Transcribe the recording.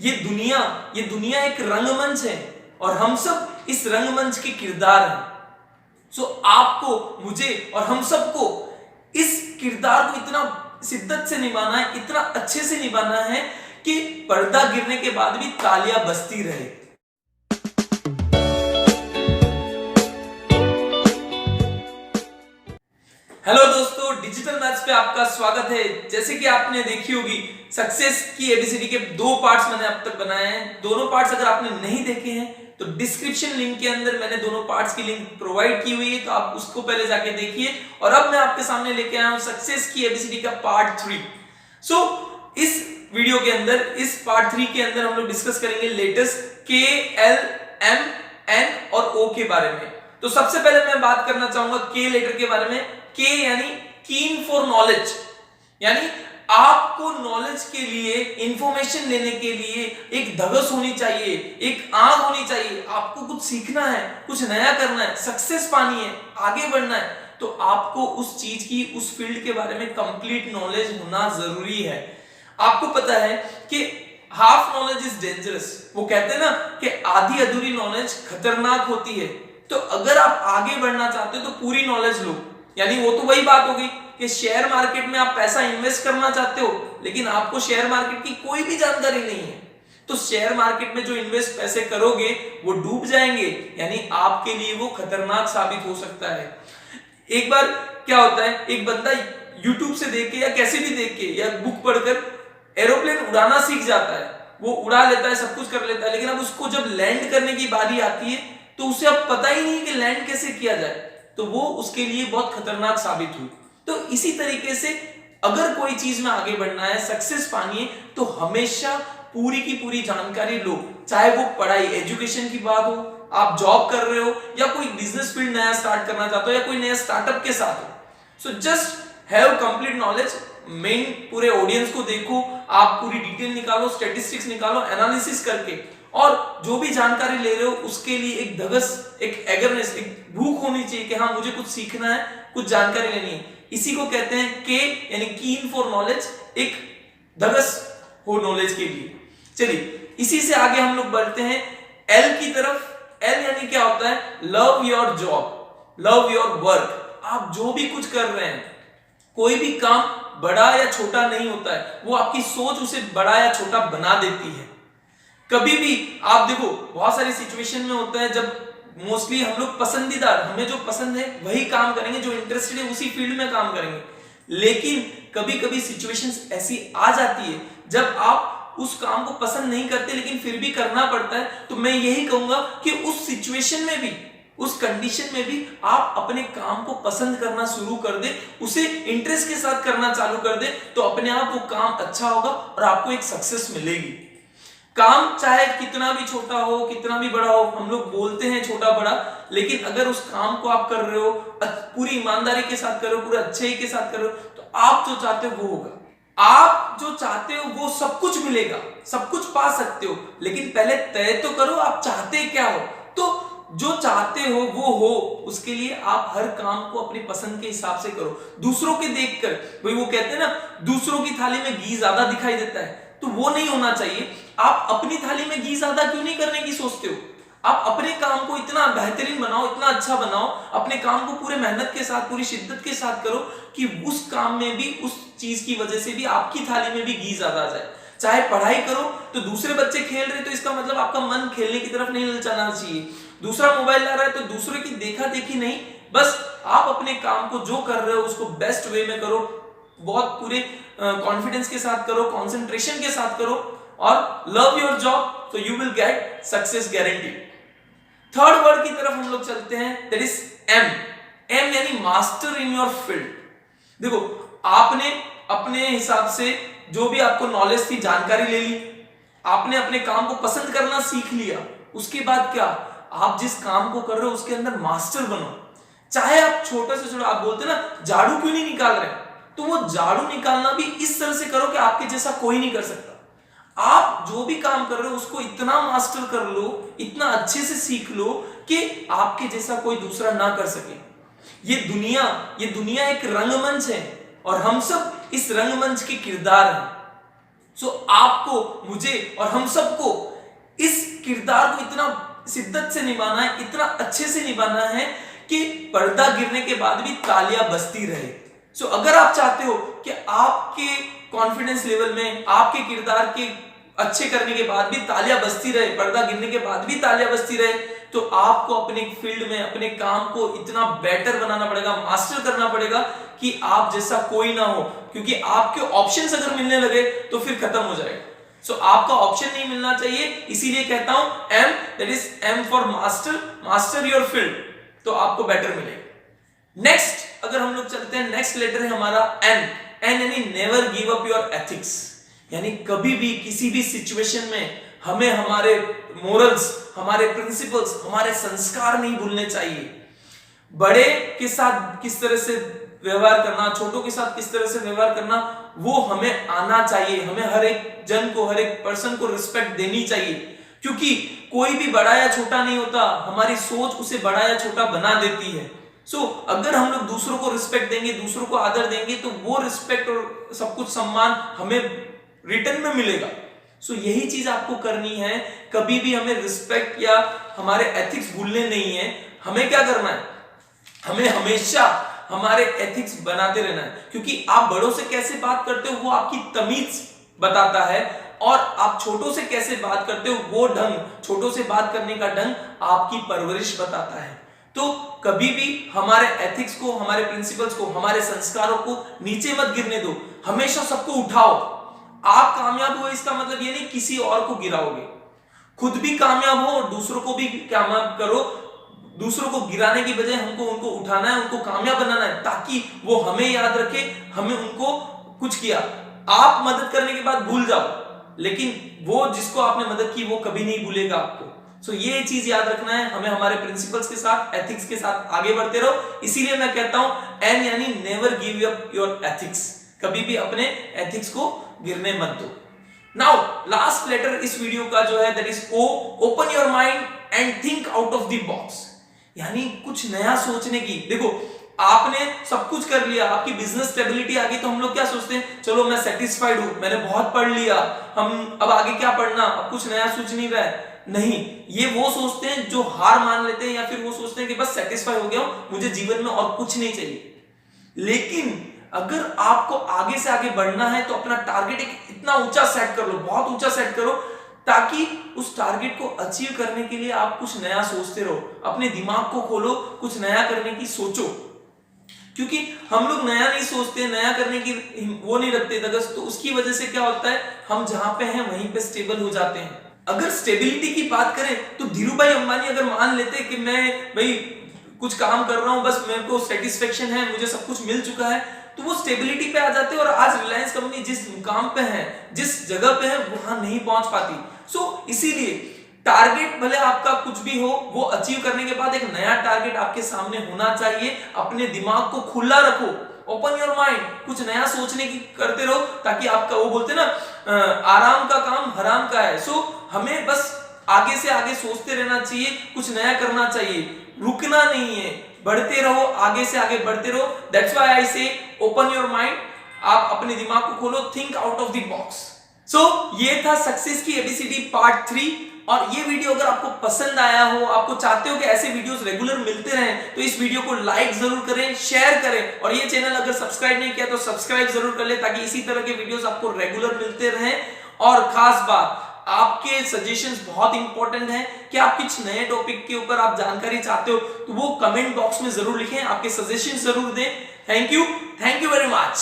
ये दुनिया एक रंगमंच है और हम सब इस रंगमंच के किरदार हैं। सो आपको, मुझे और हम सबको इस किरदार को इतना शिद्दत से निभाना है, इतना अच्छे से निभाना है कि पर्दा गिरने के बाद भी तालियां बजती रहे। हेलो दोस्तों, डिजिटल मैथ्स पे आपका स्वागत है। जैसे कि आपने देखी होगी, सक्सेस की एबीसीडी के 2 पार्ट्स मैंने अब तक बनाए हैं। दोनों पार्ट्स अगर आपने नहीं देखे हैं तो डिस्क्रिप्शन लिंक के अंदर मैंने दोनों पार्ट्स की लिंक प्रोवाइड की हुई है, तो आप उसको पहले जाके देखिए। और अब मैं आपके सामने लेके आया हूं सक्सेस की एबीसीडी का पार्ट 3। सो इस वीडियो के अंदर, इस पार्ट 3 के अंदर हम लोग डिस्कस करेंगे लेटर्स के, एल, एम, एन और ओ के बारे में। तो सबसे पहले मैं बात करना चाहूंगा के लेटर के बारे में। के यानी कीन फॉर नॉलेज, यानी आपको नॉलेज के लिए, इंफॉर्मेशन लेने के लिए एक धगस होनी चाहिए, एक आग होनी चाहिए। आपको कुछ सीखना है, कुछ नया करना है, सक्सेस पानी है, आगे बढ़ना है, तो आपको उस चीज की, उस फील्ड के बारे में कंप्लीट नॉलेज होना जरूरी है। आपको पता है कि हाफ नॉलेज इज डेंजरस। वो कहते हैं ना कि आधी अधूरी नॉलेज खतरनाक होती है। तो अगर आप आगे बढ़ना चाहते हो तो पूरी नॉलेज लो। यानी वो तो वही बात हो गई कि शेयर मार्केट में आप पैसा इन्वेस्ट करना चाहते हो, लेकिन आपको शेयर मार्केट की कोई भी जानकारी नहीं है, तो शेयर मार्केट में जो इन्वेस्ट पैसे करोगे वो डूब जाएंगे। यानी आपके लिए वो खतरनाक साबित हो सकता है। एक बार क्या होता है, एक बंदा यूट्यूब से देख के या कैसे भी देख के या बुक पढ़कर एरोप्लेन उड़ाना सीख जाता है। वो उड़ा लेता है, सब कुछ कर लेता है, लेकिन अब उसको जब लैंड करने की बारी आती है तो उसे अब पता ही नहीं कि लैंड कैसे किया जाए, तो वो उसके लिए बहुत खतरनाक साबित हुई। तो इसी तरीके से अगर कोई चीज में आगे बढ़ना है, सक्सेस पानी है, तो हमेशा पूरी की पूरी जानकारी लो। चाहे वो पढ़ाई, एजुकेशन की बात हो, आप जॉब कर रहे हो या कोई बिजनेस फील्ड नया स्टार्ट करना चाहते हो या कोई नया स्टार्टअप के साथ हो। So just have complete knowledge. Main पूरे ऑडियंस को देखो, आप पूरी डिटेल निकालो, स्टैटिस्टिक्स निकालो, एनालिसिस करके, और जो भी जानकारी ले रहे हो उसके लिए एक धगस, एक एगरनेस, एक भूख होनी चाहिए कि हाँ मुझे कुछ सीखना है, कुछ जानकारी लेनी है। इसी को कहते हैं के यानी कीन फॉर नॉलेज, एक धगस हो नॉलेज के लिए। चलिए इसी से आगे हम लोग बढ़ते हैं एल की तरफ। एल यानी क्या होता है, love your job, love your work. आप जो भी कुछ कर रहे हैं, कोई भी काम बड़ा या छोटा नहीं होता है, वो आपकी सोच उसे बड़ा या छोटा बना देती है। कभी भी आप देखो, बहुत सारी सिचुएशन में होता है जब मोस्टली हम लोग पसंदीदा, हमें जो पसंद है वही काम करेंगे, जो इंटरेस्टेड है उसी फील्ड में काम करेंगे। लेकिन कभी कभी सिचुएशंस ऐसी आ जाती है जब आप उस काम को पसंद नहीं करते लेकिन फिर भी करना पड़ता है। तो मैं यही कहूंगा कि उस सिचुएशन में भी, उस कंडीशन में भी आप अपने काम को पसंद करना शुरू कर दे, उसे इंटरेस्ट के साथ करना चालू कर दे, तो अपने आप वो काम अच्छा होगा और आपको एक सक्सेस मिलेगी। काम चाहे कितना भी छोटा हो, कितना भी बड़ा हो, हम लोग बोलते हैं छोटा बड़ा, लेकिन अगर उस काम को आप कर रहे हो, पूरी ईमानदारी के साथ कर रहे हो, पूरे अच्छे के साथ कर रहे हो, तो आप जो चाहते हो वो होगा। आप जो चाहते हो वो सब कुछ मिलेगा, सब कुछ पा सकते हो, लेकिन पहले तय तो करो आप चाहते क्या हो। तो जो चाहते हो वो हो, उसके लिए आप हर काम को अपनी पसंद के हिसाब से करो। दूसरों के देखकर, भाई वो कहते हैं ना, दूसरों की थाली में घी ज्यादा दिखाई देता है, तो वो नहीं होना चाहिए। आप अपनी थाली में घी ज्यादा क्यों नहीं करने की सोचते हो? आप अपने काम को इतना बेहतरीन बनाओ, इतना अच्छा बनाओ, अपने काम को पूरे मेहनत के साथ, पूरी शिद्दत के साथ करो कि उस काम में भी, उस चीज की वजह से भी आपकी थाली में भी घी ज्यादा आ जाए। चाहे पढ़ाई करो तो दूसरे बच्चे खेल रहे, तो इसका मतलब आपका मन खेलने की तरफ नहीं ललचाना चाहिए। दूसरा मोबाइल ला रहा है तो दूसरे की देखा देखी नहीं, बस आप अपने काम को जो कर रहे हो उसको बेस्ट वे में करो, बहुत पूरे कॉन्फिडेंस के साथ करो, कंसंट्रेशन के साथ करो, और लव योर जॉब, तो you will get success guaranteed. Third word की तरफ हम लोग चलते हैं, दैट इज एम। एम यानी मास्टर इन योर फील्ड। देखो, आपने अपने हिसाब से जो भी आपको नॉलेज थी, जानकारी ले ली, आपने अपने काम को पसंद करना सीख लिया, उसके बाद क्या, आप जिस काम को कर रहे हो उसके अंदर मास्टर बनो। चाहे आप छोटे से छोटा, आप बोलते ना झाड़ू क्यों नहीं निकाल रहे, तो वो झाड़ू निकालना भी इस तरह से करो कि आपके जैसा कोई नहीं कर सकता। आप जो भी काम कर रहे हो उसको इतना मास्टर कर लो, इतना अच्छे से सीख लो कि आपके जैसा कोई दूसरा ना कर सके। ये दुनिया एक रंगमंच है और हम सब इस रंगमंच के किरदार हैं। सो आपको, मुझे और हम सबको इस किरदार को इतना शिद्दत से निभाना है, इतना अच्छे से निभाना है कि पर्दा गिरने के बाद भी तालियां बजती रहे। सो अगर आप चाहते हो कि आपके कॉन्फिडेंस लेवल में, आपके किरदार के अच्छे करने के बाद भी तालियां बजती रहे, पर्दा गिरने के बाद भी तालियां बजती रहे, तो आपको अपने फील्ड में, अपने काम को इतना बेटर बनाना पड़ेगा, मास्टर करना पड़ेगा कि आप जैसा कोई ना हो। क्योंकि आपके ऑप्शंस अगर मिलने लगे तो फिर खत्म हो जाएगा। सो आपका ऑप्शन नहीं मिलना चाहिए, इसीलिए कहता हूं M, that is M for master, master your field, तो आपको बेटर मिलेगा। नेक्स्ट अगर हम लोग चलते हैं, नेक्स्ट लेटर है हमारा एन। एन यानी never give up your ethics, यानी कभी भी किसी भी सिचुएशन में हमें हमारे मोरल्स, हमारे प्रिंसिपल्स, हमारे संस्कार नहीं भूलने चाहिए। बड़े के साथ किस तरह से व्यवहार करना, छोटों के साथ किस तरह से व्यवहार करना, वो हमें आना चाहिए। हमें हर एक जन को, हर एक पर्सन को रिस्पेक्ट देनी चाहिए, क्योंकि कोई भी बड़ा या छोटा नहीं होता, हमारी सोच उसे बड़ा या छोटा बना देती है। सो अगर हम लोग दूसरों को रिस्पेक्ट देंगे, दूसरों को आदर देंगे, तो वो रिस्पेक्ट और सब कुछ सम्मान हमें रिटर्न में मिलेगा। सो यही चीज आपको करनी है, कभी भी हमें रिस्पेक्ट या हमारे एथिक्स भूलने नहीं है। हमें क्या करना है, हमें हमेशा हमारे एथिक्स बनाते रहना है, क्योंकि आप बड़ों से कैसे बात करते हो वो आपकी तमीज बताता है, और आप छोटों से कैसे बात करते हो वो ढंग, छोटों से बात करने का ढंग आपकी परवरिश बताता है। तो कभी भी हमारे एथिक्स को, हमारे प्रिंसिपल्स को, हमारे संस्कारों को नीचे मत गिरने दो, हमेशा सबको उठाओ। आप कामयाब हुए इसका मतलब ये नहीं किसी और को गिराओगे, खुद भी कामयाब हो और दूसरों को भी कामयाब करो। दूसरों को गिराने की बजाय हमको उनको उठाना है, उनको कामयाब बनाना है, ताकि वो हमें याद रखे, हमें उनको कुछ किया। आप मदद करने के बाद भूल जाओ, लेकिन वो जिसको आपने मदद की वो कभी नहीं भूलेगा आपको। सो ये चीज याद रखना है, हमें हमारे प्रिंसिपल्स के साथ, एथिक्स के साथ आगे बढ़ते रहो। इसीलिए मैं कहता हूं एन यानी never give up your ethics, कभी भी अपने एथिक्स को गिरने मत दो। नाउ लास्ट लेटर इस वीडियो का जो है that is O, open your mind and think out of the box, यानी कुछ नया सोचने की। देखो आपने सब कुछ कर लिया, आपकी बिजनेस स्टेबिलिटी आ गई, तो हम लोग क्या सोचते हैं, चलो मैं सेटिस्फाइड हूं, मैंने बहुत पढ़ लिया, हम अब आगे क्या पढ़ना, अब कुछ नया सोच नहीं रहा है। नहीं, ये वो सोचते हैं जो हार मान लेते हैं, या फिर वो सोचते हैं कि बस सेटिस्फाई हो गया हूं, मुझे जीवन में और कुछ नहीं चाहिए। लेकिन अगर आपको आगे से आगे बढ़ना है तो अपना टारगेट एक इतना ऊंचा सेट कर लो, बहुत ऊंचा सेट करो, ताकि उस टारगेट को अचीव करने के लिए आप कुछ नया सोचते रहो। अपने दिमाग को खोलो, कुछ नया करने की सोचो, क्योंकि हम लोग नया नहीं सोचते, नया करने की वो नहीं रखते धगस, तो उसकी वजह से क्या होता है, हम जहां पे हैं वहीं पे स्टेबल हो जाते हैं। अगर स्टेबिलिटी की बात करें तो धीरूभाई अंबानी अगर मान लेते कि मैं भाई कुछ काम कर रहा हूं, बस मेरे को सेटिस्फेक्शन है, मुझे सब कुछ मिल चुका है, तो वो स्टेबिलिटी पे आ जाते और आज रिलायंस कंपनी जिस मुकाम पे है, जिस जगह पे है, वहां नहीं पहुंच पाती। सो इसीलिए टारगेट भले आपका कुछ भी हो, वो अचीव करने के बाद एक नया टारगेट आपके सामने होना चाहिए। अपने दिमाग को खुला रखो, ओपन योर माइंड, कुछ नया सोचने की करते रहो, ताकि आपका, वो बोलते ना आराम का काम हराम का है। सो हमें बस आगे से आगे सोचते रहना चाहिए, कुछ नया करना चाहिए, रुकना नहीं है, बढ़ते रहो, आगे से आगे बढ़ते रहो। दैट्स व्हाई आई से ओपन योर माइंड, आप अपने दिमाग को खोलो, think out of the box. So ये था सक्सेस की एबीसीडी पार्ट 3। और ये वीडियो अगर आपको पसंद आया हो, आपको चाहते हो कि ऐसे वीडियोस रेगुलर मिलते रहें, तो इस वीडियो को लाइक जरूर करें, शेयर करें, और ये चैनल अगर सब्सक्राइब नहीं किया तो सब्सक्राइब जरूर कर ले, ताकि इसी तरह के वीडियोस आपको रेगुलर मिलते रहें। और खास बात, आपके सजेशंस बहुत इंपॉर्टेंट हैं कि आप किस नए टॉपिक के ऊपर आप जानकारी चाहते हो, तो वो कमेंट बॉक्स में जरूर लिखें, आपके सजेशन जरूर दें। Thank you very much.